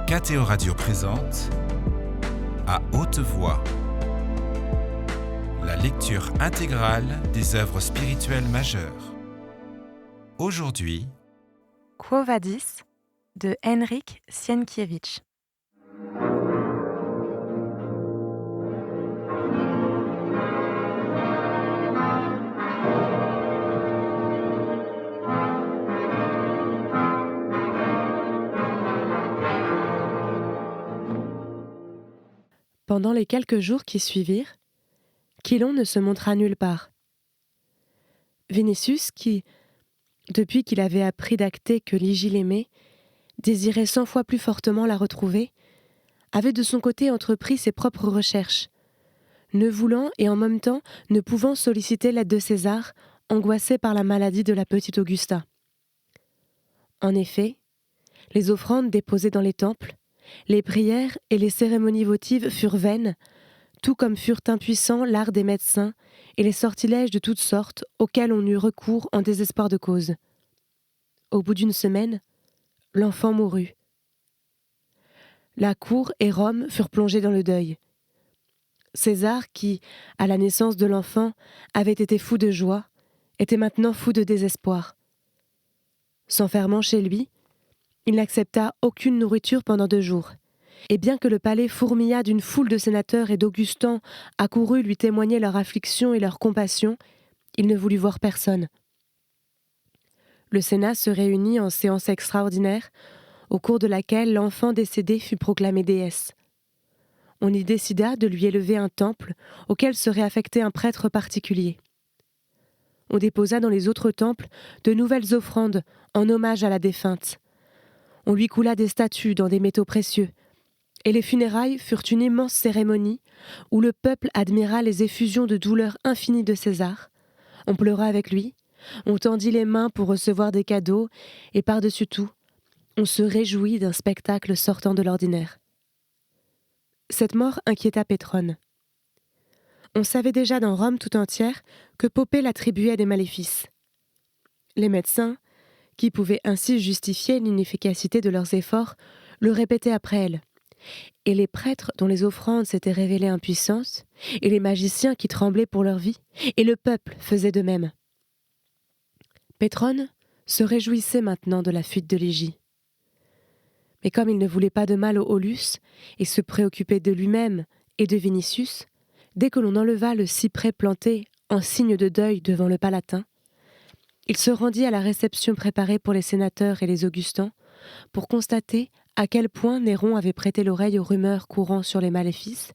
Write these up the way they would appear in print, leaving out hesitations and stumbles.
KTO Radio présente À haute voix, la lecture intégrale des œuvres spirituelles majeures. Aujourd'hui, Quo Vadis de Henryk Sienkiewicz. Pendant les quelques jours qui suivirent, Chilon ne se montra nulle part. Vinicius, qui, depuis qu'il avait appris d'Actée que Ligie l'aimait, désirait 100 fois plus fortement la retrouver, avait de son côté entrepris ses propres recherches, ne voulant et en même temps ne pouvant solliciter l'aide de César, angoissé par la maladie de la petite Augusta. En effet, les offrandes déposées dans les temples, les prières et les cérémonies votives furent vaines, tout comme furent impuissants l'art des médecins et les sortilèges de toutes sortes auxquels on eut recours en désespoir de cause. Au bout d'une semaine, l'enfant mourut. La cour et Rome furent plongés dans le deuil. César, qui, à la naissance de l'enfant, avait été fou de joie, était maintenant fou de désespoir. S'enfermant chez lui, il n'accepta aucune nourriture pendant 2 jours. Et bien que le palais fourmillât d'une foule de sénateurs et d'Augustans accourus lui témoigner leur affliction et leur compassion, il ne voulut voir personne. Le Sénat se réunit en séance extraordinaire, au cours de laquelle l'enfant décédé fut proclamé déesse. On y décida de lui élever un temple auquel serait affecté un prêtre particulier. On déposa dans les autres temples de nouvelles offrandes en hommage à la défunte. On lui coula des statues dans des métaux précieux, et les funérailles furent une immense cérémonie où le peuple admira les effusions de douleur infinie de César. On pleura avec lui, on tendit les mains pour recevoir des cadeaux, et par-dessus tout, on se réjouit d'un spectacle sortant de l'ordinaire. Cette mort inquiéta Pétrone. On savait déjà dans Rome tout entière que Poppée l'attribuait à des maléfices. Les médecins, qui pouvaient ainsi justifier l'inefficacité de leurs efforts, le répétaient après elle. Et les prêtres dont les offrandes s'étaient révélées impuissantes, et les magiciens qui tremblaient pour leur vie, et le peuple faisaient de même. Pétrone se réjouissait maintenant de la fuite de Ligie. Mais comme il ne voulait pas de mal au Aulus, et se préoccupait de lui-même et de Vinicius, dès que l'on enleva le cyprès planté en signe de deuil devant le Palatin, il se rendit à la réception préparée pour les sénateurs et les Augustans pour constater à quel point Néron avait prêté l'oreille aux rumeurs courant sur les maléfices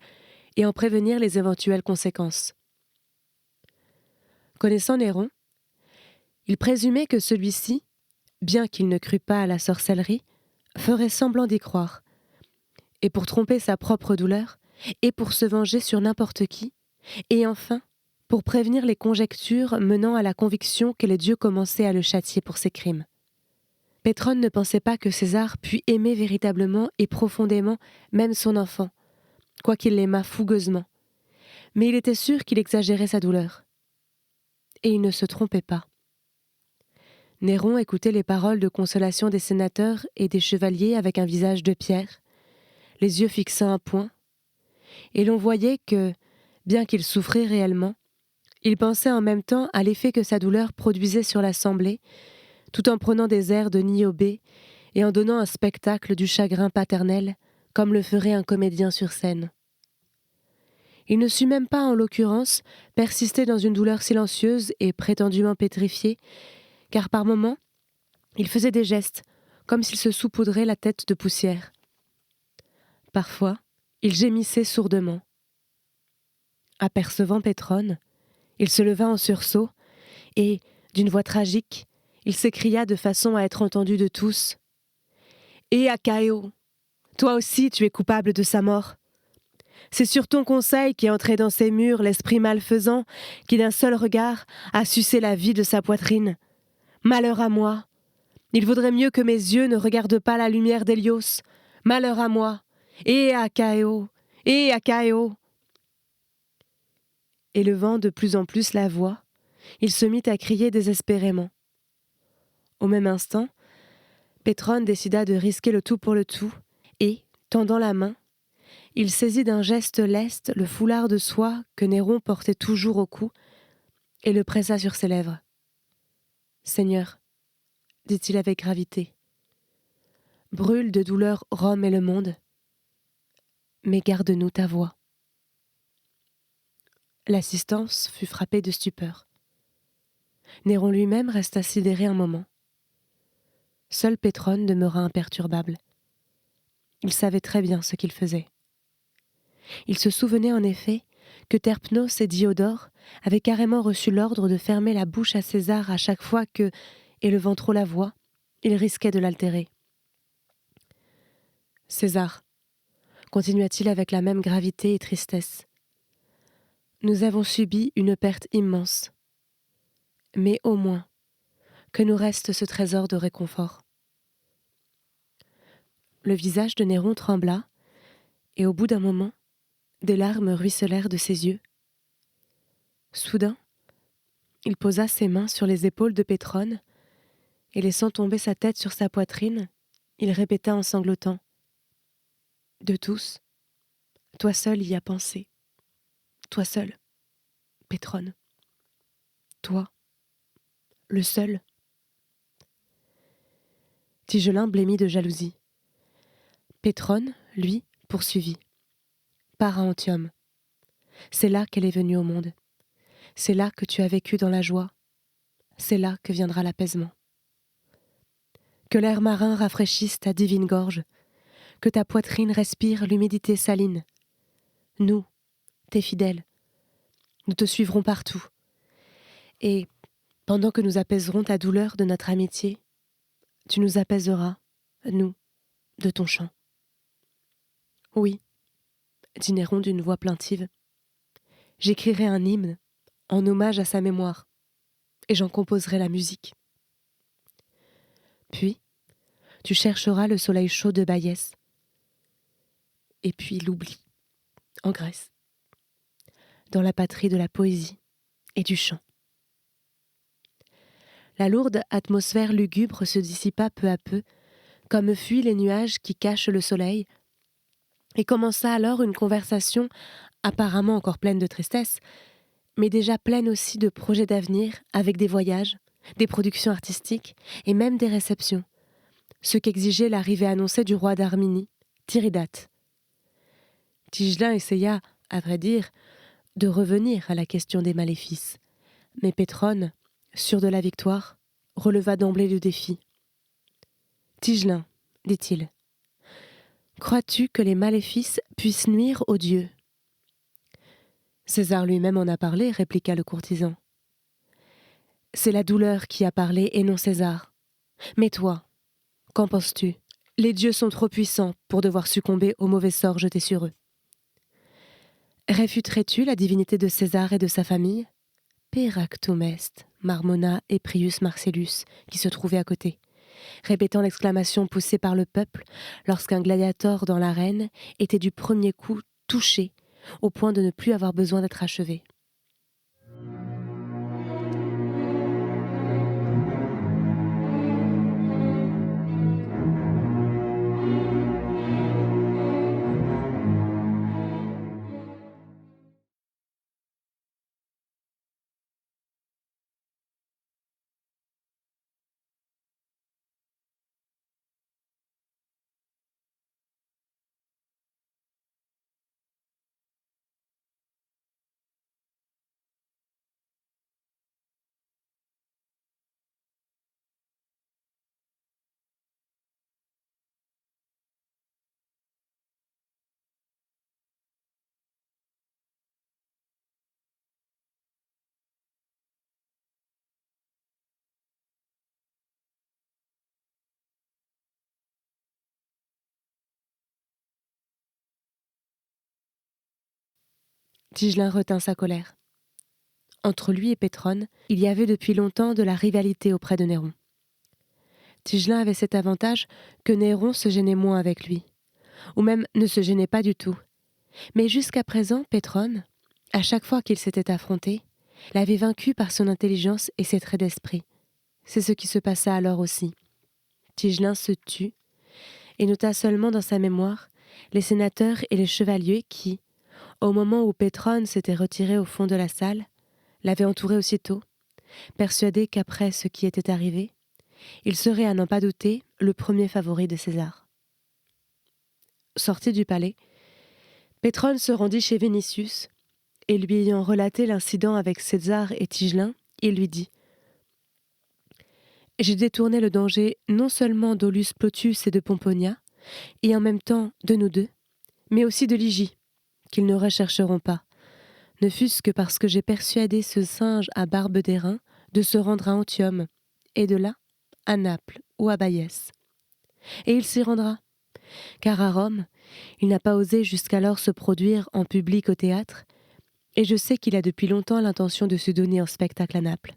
et en prévenir les éventuelles conséquences. Connaissant Néron, il présumait que celui-ci, bien qu'il ne crût pas à la sorcellerie, ferait semblant d'y croire, et pour tromper sa propre douleur, et pour se venger sur n'importe qui, et enfin, pour prévenir les conjectures menant à la conviction que les dieux commençaient à le châtier pour ses crimes. Pétrone ne pensait pas que César pût aimer véritablement et profondément même son enfant, quoiqu'il l'aimât fougueusement, mais il était sûr qu'il exagérait sa douleur. Et il ne se trompait pas. Néron écoutait les paroles de consolation des sénateurs et des chevaliers avec un visage de pierre, les yeux fixant un point, et l'on voyait que, bien qu'il souffrait réellement, il pensait en même temps à l'effet que sa douleur produisait sur l'assemblée, tout en prenant des airs de niobé et en donnant un spectacle du chagrin paternel, comme le ferait un comédien sur scène. Il ne sut même pas, en l'occurrence, persister dans une douleur silencieuse et prétendument pétrifiée, car par moments, il faisait des gestes, comme s'il se saupoudrait la tête de poussière. Parfois, il gémissait sourdement. Apercevant Pétrone, il se leva en sursaut et, d'une voix tragique, il s'écria de façon à être entendu de tous. « Et Achaïo, toi aussi tu es coupable de sa mort. C'est sur ton conseil qu'est entré dans ces murs l'esprit malfaisant qui d'un seul regard a sucé la vie de sa poitrine. Malheur à moi! Il vaudrait mieux que mes yeux ne regardent pas la lumière d'Hélios. Malheur à moi! Et Achaïo! Et Achaïo !» Élevant de plus en plus la voix, il se mit à crier désespérément. Au même instant, Pétrone décida de risquer le tout pour le tout, et, Tendant la main, il saisit d'un geste leste le foulard de soie que Néron portait toujours au cou et le pressa sur ses lèvres. « Seigneur, dit-il avec gravité, brûle de douleur Rome et le monde, mais garde-nous ta voix. » L'assistance fut frappée de stupeur. Néron lui-même resta sidéré un moment. Seul Pétrone demeura imperturbable. Il savait très bien ce qu'il faisait. Il se souvenait en effet que Terpnos et Diodore avaient carrément reçu l'ordre de fermer la bouche à César à chaque fois que, élevant trop la voix, il risquait de l'altérer. « César, continua-t-il avec la même gravité et tristesse, nous avons subi une perte immense. Mais au moins, que nous reste ce trésor de réconfort. » Le visage de Néron trembla, et au bout d'un moment, des larmes ruisselèrent de ses yeux. Soudain, il posa ses mains sur les épaules de Pétrone, et laissant tomber sa tête sur sa poitrine, il répéta en sanglotant. « De tous, toi seul y as pensé. Toi seul, Pétrone. Toi, le seul. » Tigelin blêmit de jalousie. Pétrone, lui, poursuivit. « Pars à Antium. C'est là qu'elle est venue au monde. C'est là que tu as vécu dans la joie. C'est là que viendra l'apaisement. Que l'air marin rafraîchisse ta divine gorge, que ta poitrine respire l'humidité saline. Nous, tes fidèles, nous te suivrons partout. Et, pendant que nous apaiserons ta douleur de notre amitié, tu nous apaiseras, nous, de ton chant. » « Oui, » dit Néron d'une voix plaintive, « j'écrirai un hymne en hommage à sa mémoire, et j'en composerai la musique. Puis, tu chercheras le soleil chaud de Baïès, et puis l'oubli, en Grèce, dans la patrie de la poésie et du chant. » La lourde atmosphère lugubre se dissipa peu à peu, comme fuient les nuages qui cachent le soleil, et commença alors une conversation apparemment encore pleine de tristesse, mais déjà pleine aussi de projets d'avenir avec des voyages, des productions artistiques et même des réceptions, ce qu'exigeait l'arrivée annoncée du roi d'Arminie, Tiridate. Tigelin essaya, à vrai dire, de revenir à la question des maléfices, mais Pétrone, sûr de la victoire, releva d'emblée le défi. « Tigelin, dit-il, crois-tu que les maléfices puissent nuire aux dieux ?» « César lui-même en a parlé, » répliqua le courtisan. « C'est la douleur qui a parlé et non César. Mais toi, qu'en penses-tu ? Les dieux sont trop puissants pour devoir succomber au mauvais sort jeté sur eux. Réfuterais-tu la divinité de César et de sa famille ? » Peractum est, marmonna Eprius Marcellus, qui se trouvait à côté, répétant l'exclamation poussée par le peuple lorsqu'un gladiator dans l'arène était du premier coup touché au point de ne plus avoir besoin d'être achevé. Tigelin retint sa colère. Entre lui et Pétrone, il y avait depuis longtemps de la rivalité auprès de Néron. Tigelin avait cet avantage que Néron se gênait moins avec lui, ou même ne se gênait pas du tout. Mais jusqu'à présent, Pétrone, à chaque fois qu'ils s'étaient affrontés, l'avait vaincu par son intelligence et ses traits d'esprit. C'est ce qui se passa alors aussi. Tigelin se tut et nota seulement dans sa mémoire les sénateurs et les chevaliers qui, au moment où Pétrone s'était retiré au fond de la salle, l'avaient entouré aussitôt, persuadés qu'après ce qui était arrivé, il serait, à n'en pas douter, le premier favori de César. Sorti du palais, Pétrone se rendit chez Vinicius, et lui ayant relaté l'incident avec César et Tigelin, il lui dit « J'ai détourné le danger non seulement d'Aulus Plotius et de Pomponia, et en même temps de nous deux, mais aussi de Lygie, qu'ils ne rechercheront pas, ne fût-ce que parce que j'ai persuadé ce singe à barbe d'airain de se rendre à Antium, et de là à Naples ou à Bayès. Et il s'y rendra, car à Rome, il n'a pas osé jusqu'alors se produire en public au théâtre, et je sais qu'il a depuis longtemps l'intention de se donner en spectacle à Naples.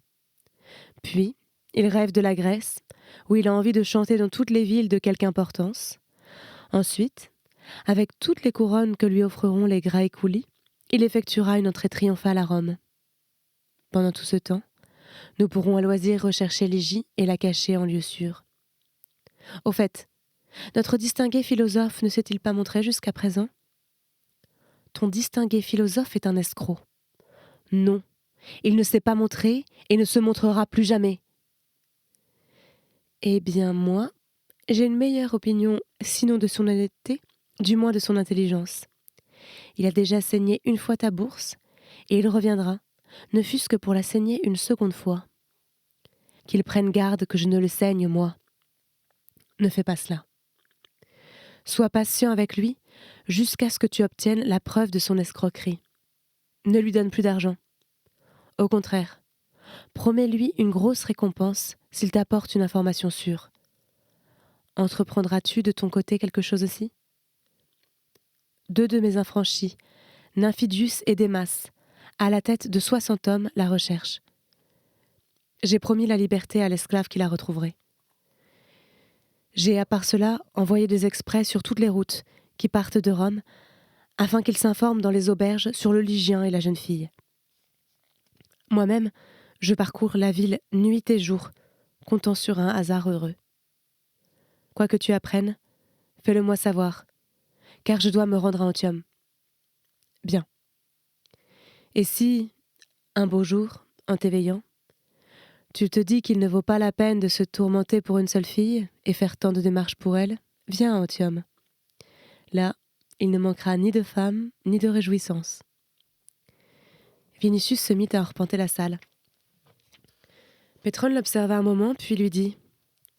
Puis, il rêve de la Grèce, où il a envie de chanter dans toutes les villes de quelque importance. Ensuite, avec toutes les couronnes que lui offreront les Graeculi, il effectuera une entrée triomphale à Rome. Pendant tout ce temps, nous pourrons à loisir rechercher Lygie et la cacher en lieu sûr. Au fait, notre distingué philosophe ne s'est-il pas montré jusqu'à présent ? Ton distingué philosophe est un escroc. Non, il ne s'est pas montré et ne se montrera plus jamais. Eh bien, moi, j'ai une meilleure opinion, sinon de son honnêteté, du moins de son intelligence. Il a déjà saigné une fois ta bourse, et il reviendra, ne fût-ce que pour la saigner une seconde fois. Qu'il prenne garde que je ne le saigne, moi. Ne fais pas cela. Sois patient avec lui, jusqu'à ce que tu obtiennes la preuve de son escroquerie. Ne lui donne plus d'argent. Au contraire, promets-lui une grosse récompense s'il t'apporte une information sûre. Entreprendras-tu de ton côté quelque chose aussi ? 2 de mes infranchis, Nymphidius et Démas, à la tête de 60 hommes, la recherchent. J'ai promis la liberté à l'esclave qui la retrouverait. J'ai à part cela envoyé des exprès sur toutes les routes qui partent de Rome, afin qu'ils s'informent dans les auberges sur le Lygien et la jeune fille. Moi-même, je parcours la ville nuit et jour, comptant sur un hasard heureux. Quoi que tu apprennes, fais-le-moi savoir, car je dois me rendre à Antium. Bien. Et si, un beau jour, en t'éveillant, tu te dis qu'il ne vaut pas la peine de se tourmenter pour une seule fille et faire tant de démarches pour elle, viens à Antium. Là, il ne manquera ni de femmes, ni de réjouissances. Vinicius se mit à arpenter la salle. Pétrone l'observa un moment, puis lui dit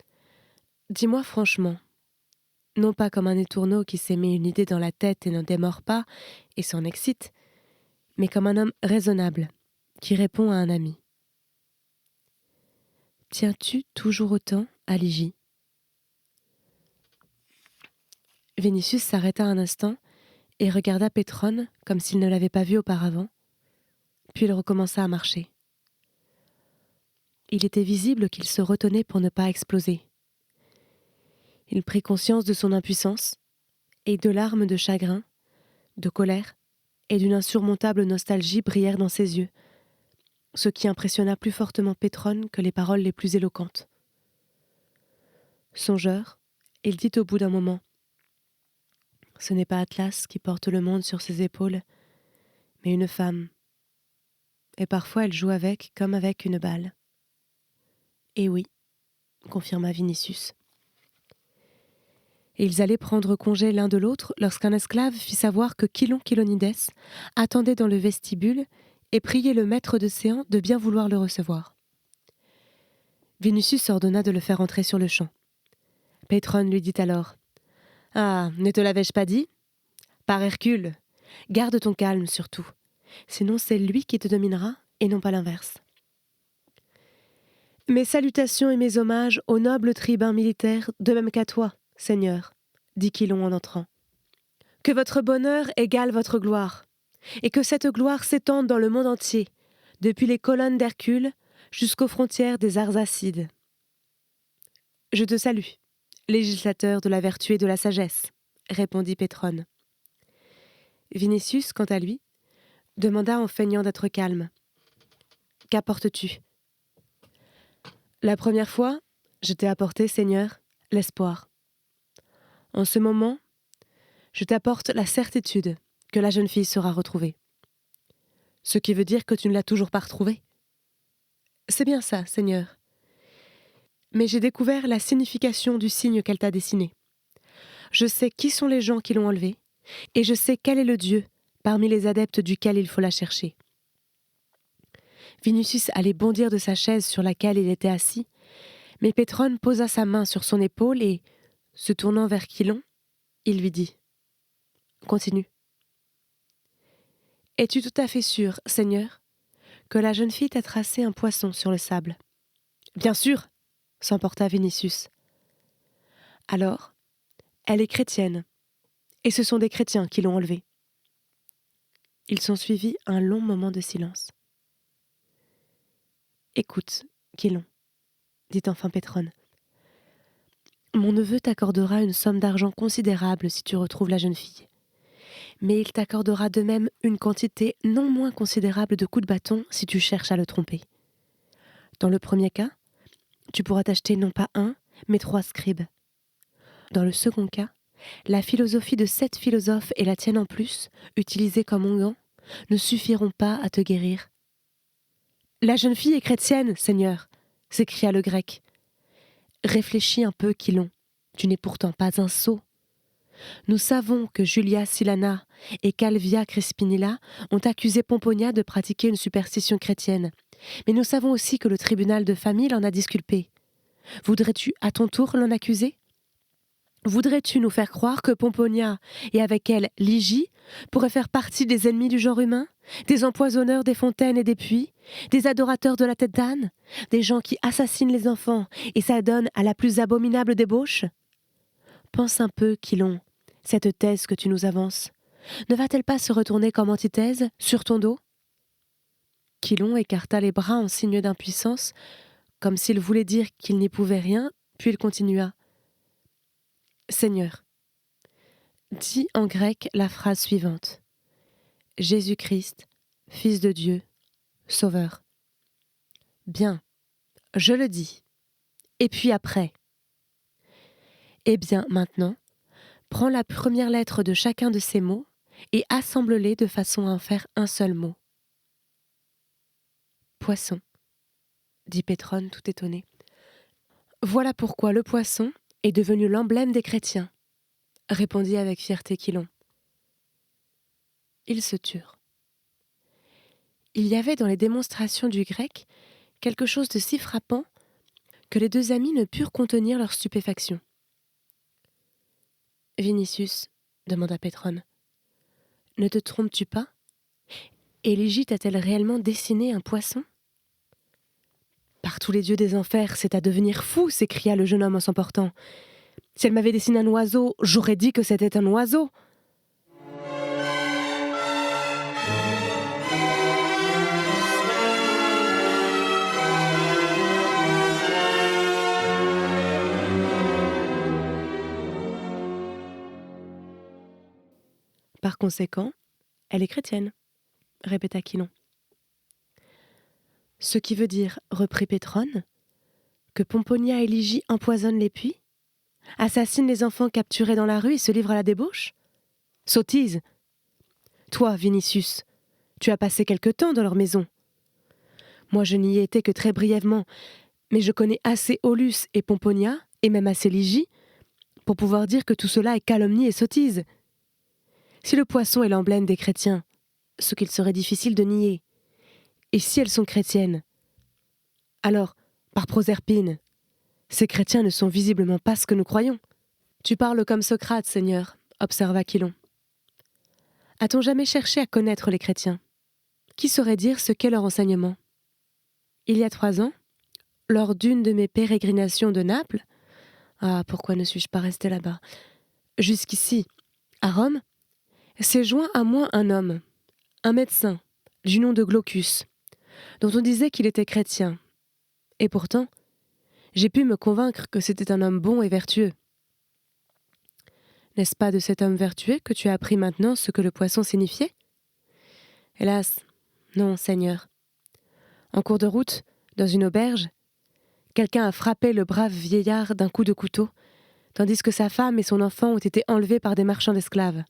« Dis-moi franchement, non pas comme un étourneau qui s'est mis une idée dans la tête et n'en démord pas et s'en excite, mais comme un homme raisonnable qui répond à un ami. Tiens-tu toujours autant à Lygie ?» Vinicius s'arrêta un instant et regarda Pétrone comme s'il ne l'avait pas vu auparavant, puis il recommença à marcher. Il était visible qu'il se retenait pour ne pas exploser. Il prit conscience de son impuissance, et 2 larmes de chagrin, de colère et d'une insurmontable nostalgie brillèrent dans ses yeux, ce qui impressionna plus fortement Pétrone que les paroles les plus éloquentes. Songeur, il dit au bout d'un moment « Ce n'est pas Atlas qui porte le monde sur ses épaules, mais une femme. Et parfois elle joue avec comme avec une balle. » « Et oui, » confirma Vinicius. Et ils allaient prendre congé l'un de l'autre lorsqu'un esclave fit savoir que Chilon Chilonides attendait dans le vestibule et priait le maître de séance de bien vouloir le recevoir. Vinicius ordonna de le faire entrer sur le champ. Pétrone lui dit alors « Ah, ne te l'avais-je pas dit ? Par Hercule, garde ton calme surtout, sinon c'est lui qui te dominera et non pas l'inverse. » « Mes salutations et mes hommages au noble tribun militaire, de même qu'à toi, Seigneur, dit Chilon en entrant. Que votre bonheur égale votre gloire, et que cette gloire s'étende dans le monde entier, depuis les colonnes d'Hercule jusqu'aux frontières des Arsacides. Je te salue, législateur de la vertu et de la sagesse, répondit Pétrone. Vinicius, quant à lui, demanda en feignant d'être calme. Qu'apportes-tu ? La première fois, je t'ai apporté, Seigneur, l'espoir. En ce moment, je t'apporte la certitude que la jeune fille sera retrouvée. Ce qui veut dire que tu ne l'as toujours pas retrouvée. C'est bien ça, Seigneur. Mais j'ai découvert la signification du signe qu'elle t'a dessiné. Je sais qui sont les gens qui l'ont enlevée, et je sais quel est le Dieu parmi les adeptes duquel il faut la chercher. Vinicius allait bondir de sa chaise sur laquelle il était assis, mais Pétrone posa sa main sur son épaule et, se tournant vers Quilon, il lui dit « Continue. »« Es-tu tout à fait sûr, Seigneur, que la jeune fille t'a tracé un poisson sur le sable ?»« Bien sûr !» s'emporta Vinicius. « Alors, elle est chrétienne, et ce sont des chrétiens qui l'ont enlevée. » Il s'ensuivit un long moment de silence. « Écoute, Quilon, dit enfin Pétrone. Mon neveu t'accordera une somme d'argent considérable si tu retrouves la jeune fille. Mais il t'accordera de même une quantité non moins considérable de coups de bâton si tu cherches à le tromper. Dans le premier cas, tu pourras t'acheter non pas 1, mais 3 scribes. Dans le second cas, la philosophie de 7 philosophes et la tienne en plus, utilisée comme onguent, ne suffiront pas à te guérir. « La jeune fille est chrétienne, Seigneur !» s'écria le grec. « Réfléchis un peu, Quilon, tu n'es pourtant pas un sot. Nous savons que Julia Silana et Calvia Crispinilla ont accusé Pomponia de pratiquer une superstition chrétienne, mais nous savons aussi que le tribunal de famille l'en a disculpé. Voudrais-tu à ton tour l'en accuser ? Voudrais-tu nous faire croire que Pomponia, et avec elle Ligie, pourraient faire partie des ennemis du genre humain, des empoisonneurs des fontaines et des puits, des adorateurs de la tête d'âne, des gens qui assassinent les enfants et s'adonnent à la plus abominable débauche ? Pense un peu, Quilon, cette thèse que tu nous avances, ne va-t-elle pas se retourner comme antithèse sur ton dos ? Quilon écarta les bras en signe d'impuissance, comme s'il voulait dire qu'il n'y pouvait rien, puis il continua. Seigneur, dis en grec la phrase suivante. Jésus-Christ, Fils de Dieu, Sauveur. Bien, je le dis. Et puis après ? Eh bien, maintenant, prends la première lettre de chacun de ces mots et assemble-les de façon à en faire un seul mot. Poisson, dit Pétrone tout étonné. Voilà pourquoi le poisson est devenu l'emblème des chrétiens, répondit avec fierté Quilon. Ils se turent. Il y avait dans les démonstrations du grec quelque chose de si frappant que les deux amis ne purent contenir leur stupéfaction. Vinicius, demanda Pétrone, ne te trompes-tu pas ? Éligie t'a-t-elle réellement dessiné un poisson ? Par tous les dieux des enfers, c'est à devenir fou, s'écria le jeune homme en s'emportant. Si elle m'avait dessiné un oiseau, j'aurais dit que c'était un oiseau. Par conséquent, elle est chrétienne, répéta Quilon. Ce qui veut dire, reprit Pétrone, que Pomponia et Ligie empoisonnent les puits, assassinent les enfants capturés dans la rue et se livrent à la débauche ? Sottise ! Toi, Vinicius, tu as passé quelque temps dans leur maison. Moi, je n'y ai été que très brièvement, mais je connais assez Aulus et Pomponia, et même assez Ligie, pour pouvoir dire que tout cela est calomnie et sottise. Si le poisson est l'emblème des chrétiens, ce qu'il serait difficile de nier, et si elles sont chrétiennes, alors, par Proserpine, ces chrétiens ne sont visiblement pas ce que nous croyons. Tu parles comme Socrate, Seigneur, observa Quilon. A-t-on jamais cherché à connaître les chrétiens ? Qui saurait dire ce qu'est leur enseignement ? Il y a 3 ans, lors d'une de mes pérégrinations de Naples, pourquoi ne suis-je pas resté là-bas ? Jusqu'ici, à Rome, s'est joint à moi un homme, un médecin, du nom de Glaucus, dont on disait qu'il était chrétien. Et pourtant, j'ai pu me convaincre que c'était un homme bon et vertueux. N'est-ce pas de cet homme vertueux que tu as appris maintenant ce que le poisson signifiait ? Hélas, non, Seigneur. En cours de route, dans une auberge, quelqu'un a frappé le brave vieillard d'un coup de couteau, tandis que sa femme et son enfant ont été enlevés par des marchands d'esclaves.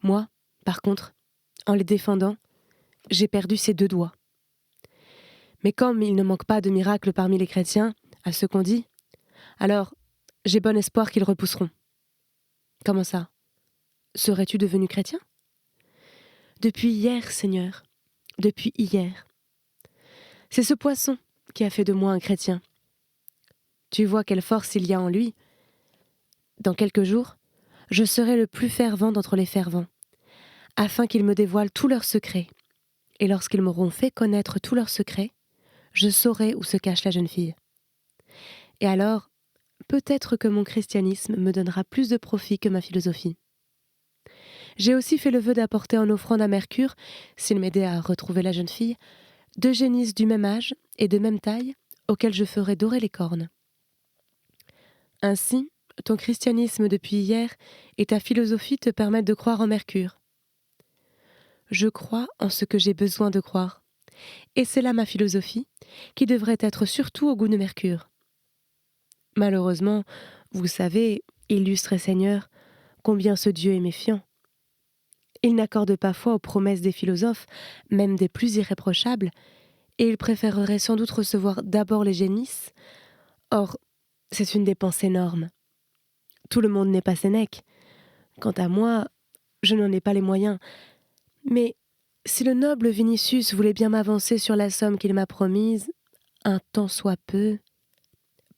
Moi, par contre, en les défendant, j'ai perdu ses 2 doigts. Mais comme il ne manque pas de miracles parmi les chrétiens, à ce qu'on dit, alors j'ai bon espoir qu'ils repousseront. Comment ça? Serais-tu devenu chrétien? Depuis hier, Seigneur, depuis hier. C'est ce poisson qui a fait de moi un chrétien. Tu vois quelle force il y a en lui. Dans quelques jours, je serai le plus fervent d'entre les fervents, afin qu'ils me dévoilent tous leurs secrets. Et lorsqu'ils m'auront fait connaître tous leurs secrets, je saurai où se cache la jeune fille. Et alors, peut-être que mon christianisme me donnera plus de profit que ma philosophie. J'ai aussi fait le vœu d'apporter en offrande à Mercure, s'il m'aidait à retrouver la jeune fille, 2 génisses du même âge et de même taille, auxquelles je ferai dorer les cornes. Ainsi, ton christianisme depuis hier et ta philosophie te permettent de croire en Mercure. Je crois en ce que j'ai besoin de croire, et c'est là ma philosophie, qui devrait être surtout au goût de Mercure. Malheureusement, vous savez, illustre Seigneur, combien ce Dieu est méfiant. Il n'accorde pas foi aux promesses des philosophes, même des plus irréprochables, et il préférerait sans doute recevoir d'abord les génisses. Or, c'est une dépense énorme. Tout le monde n'est pas Sénèque. Quant à moi, je n'en ai pas les moyens. Mais si le noble Vinicius voulait bien m'avancer sur la somme qu'il m'a promise, un tant soit peu,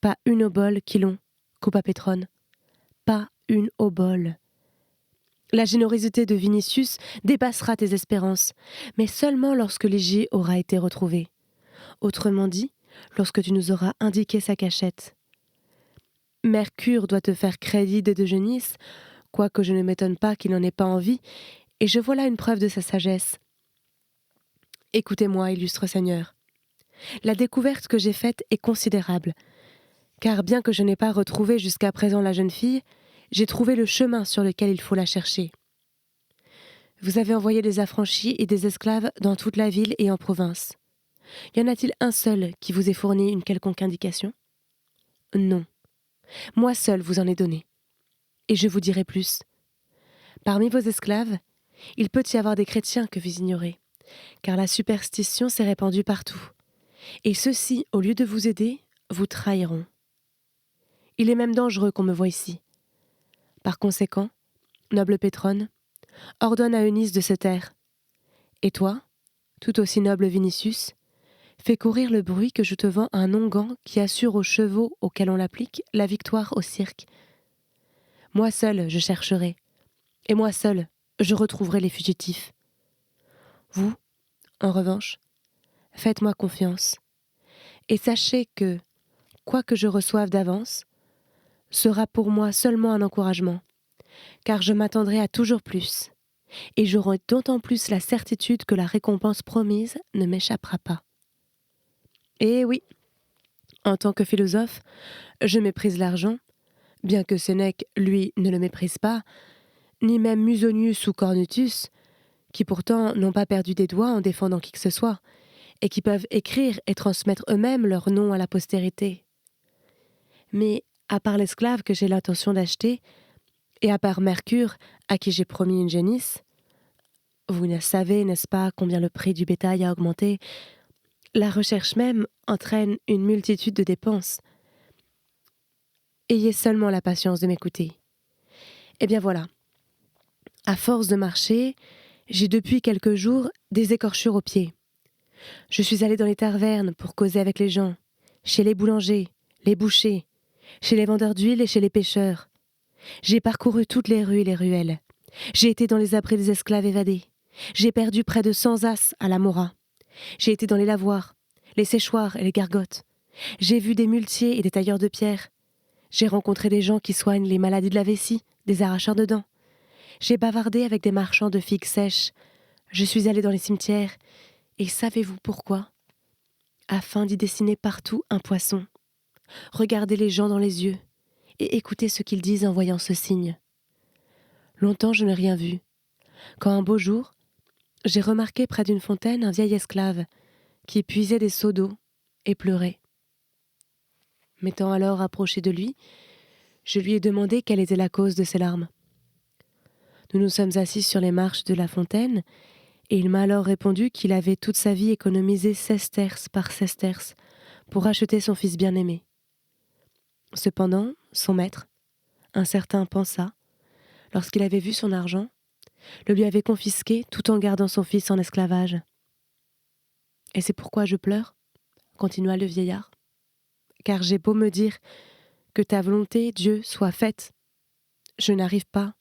pas une obole, Quilon, coupa Pétrone, pas une obole. La générosité de Vinicius dépassera tes espérances, mais seulement lorsque Ligie aura été retrouvée. Autrement dit, lorsque tu nous auras indiqué sa cachette. Mercure doit te faire crédit de Génis, quoique je ne m'étonne pas qu'il n'en ait pas envie, et je vois là une preuve de sa sagesse. Écoutez-moi, illustre Seigneur. La découverte que j'ai faite est considérable, car bien que je n'ai pas retrouvé jusqu'à présent la jeune fille, j'ai trouvé le chemin sur lequel il faut la chercher. Vous avez envoyé des affranchis et des esclaves dans toute la ville et en province. Y en a-t-il un seul qui vous ait fourni une quelconque indication? Non. Moi seul vous en ai donné. Et je vous dirai plus. Parmi vos esclaves, il peut y avoir des chrétiens que vous ignorez, car la superstition s'est répandue partout. Et ceux-ci, au lieu de vous aider, vous trahiront. Il est même dangereux qu'on me voie ici. Par conséquent, noble Pétrone, ordonne à Eunice de se taire. Et toi, tout aussi noble Vinicius, fais courir le bruit que je te vends un onguent qui assure aux chevaux auxquels on l'applique la victoire au cirque. Moi seul je chercherai, et moi seul je retrouverai les fugitifs. Vous, en revanche, faites-moi confiance, et sachez que, quoi que je reçoive d'avance, sera pour moi seulement un encouragement, car je m'attendrai à toujours plus, et j'aurai d'autant plus la certitude que la récompense promise ne m'échappera pas. Et oui, en tant que philosophe, je méprise l'argent, bien que Sénèque, lui, ne le méprise pas, ni même Musonius ou Cornutus, qui pourtant n'ont pas perdu des doigts en défendant qui que ce soit, et qui peuvent écrire et transmettre eux-mêmes leur nom à la postérité. Mais, à part l'esclave que j'ai l'intention d'acheter, et à part Mercure, à qui j'ai promis une génisse, vous ne savez, n'est-ce pas, combien le prix du bétail a augmenté. La recherche même entraîne une multitude de dépenses. Ayez seulement la patience de m'écouter. Eh bien voilà. À force de marcher, j'ai depuis quelques jours des écorchures aux pieds. Je suis allée dans les tavernes pour causer avec les gens, chez les boulangers, les bouchers, chez les vendeurs d'huile et chez les pêcheurs. J'ai parcouru toutes les rues et les ruelles. J'ai été dans les abris des esclaves évadés. J'ai perdu près de 100 as à la Mora. J'ai été dans les lavoirs, les séchoirs et les gargotes. J'ai vu des muletiers et des tailleurs de pierre. J'ai rencontré des gens qui soignent les maladies de la vessie, des arracheurs de dents. J'ai bavardé avec des marchands de figues sèches. Je suis allée dans les cimetières. Et savez-vous pourquoi? Afin d'y dessiner partout un poisson. Regardez les gens dans les yeux et écoutez ce qu'ils disent en voyant ce signe. Longtemps je n'ai rien vu. Quand un beau jour, j'ai remarqué près d'une fontaine un vieil esclave qui puisait des seaux d'eau et pleurait. M'étant alors approché de lui, Je lui ai demandé quelle était la cause de ses larmes. Nous nous sommes assis sur les marches de la fontaine, et il m'a alors répondu qu'il avait toute sa vie économisé sesterces par sesterces pour acheter son fils bien-aimé. Cependant, son maître, un certain Pansa, lorsqu'il avait vu son argent, le lui avait confisqué tout en gardant son fils en esclavage. « Et c'est pourquoi je pleure ?» continua le vieillard. « Car j'ai beau me dire que ta volonté, Dieu, soit faite, je n'arrive pas,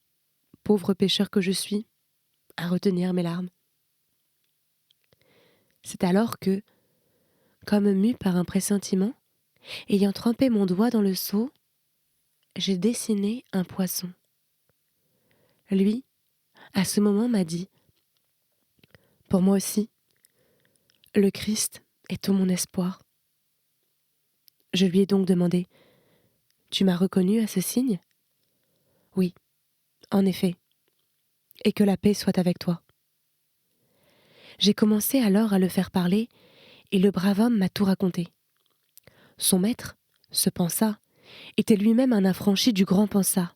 pauvre pécheur que je suis, à retenir mes larmes. » C'est alors que, comme mue par un pressentiment, ayant trempé mon doigt dans le seau, j'ai dessiné un poisson. Lui, à ce moment, m'a dit « Pour moi aussi, le Christ est tout mon espoir. » Je lui ai donc demandé « Tu m'as reconnu à ce signe ?» « Oui, en effet, et que la paix soit avec toi. » J'ai commencé alors à le faire parler, et le brave homme m'a tout raconté. Son maître, ce Pansa, était lui-même un affranchi du grand Pansa,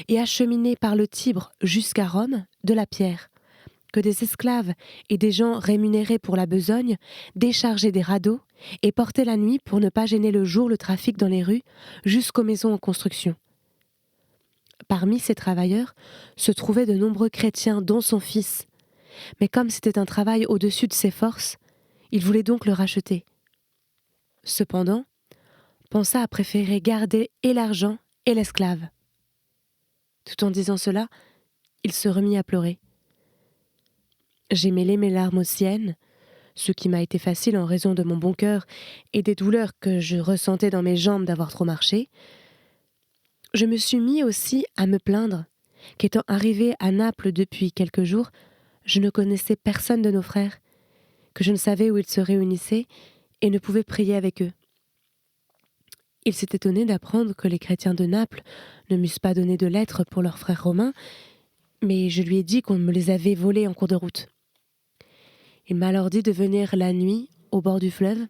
et acheminé par le Tibre jusqu'à Rome de la pierre, que des esclaves et des gens rémunérés pour la besogne déchargeaient des radeaux et portaient la nuit pour ne pas gêner le jour le trafic dans les rues jusqu'aux maisons en construction. Parmi ces travailleurs se trouvaient de nombreux chrétiens, dont son fils, mais comme c'était un travail au-dessus de ses forces, il voulait donc le racheter. Cependant, Pansa a préféré garder et l'argent et l'esclave. Tout en disant cela, il se remit à pleurer. J'ai mêlé mes larmes aux siennes, ce qui m'a été facile en raison de mon bon cœur et des douleurs que je ressentais dans mes jambes d'avoir trop marché. Je me suis mis aussi à me plaindre qu'étant arrivé à Naples depuis quelques jours, je ne connaissais personne de nos frères, que je ne savais où ils se réunissaient et ne pouvais prier avec eux. Il s'est étonné d'apprendre que les chrétiens de Naples ne m'eussent pas donné de lettres pour leurs frères romains, mais je lui ai dit qu'on me les avait volées en cours de route. Il m'a alors dit de venir la nuit au bord du fleuve,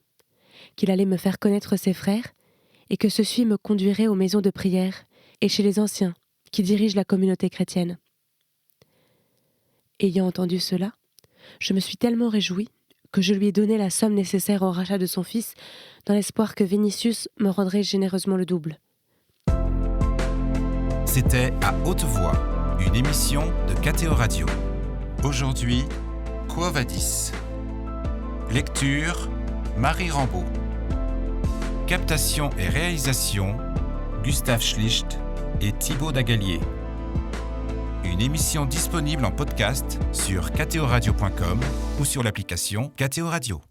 qu'il allait me faire connaître ses frères et que ceux-ci me conduiraient aux maisons de prière et chez les anciens qui dirigent la communauté chrétienne. Ayant entendu cela, je me suis tellement réjouie que je lui ai donné la somme nécessaire au rachat de son fils dans l'espoir que Vinicius me rendrait généreusement le double. C'était À Haute Voix, une émission de KTO Radio. Aujourd'hui, Quo Vadis. Lecture, Marie Rambaud. Captation et réalisation, Gustave Schlicht et Thibaut Dagalier. Une émission disponible en podcast sur ktoradio.com ou sur l'application KTO Radio.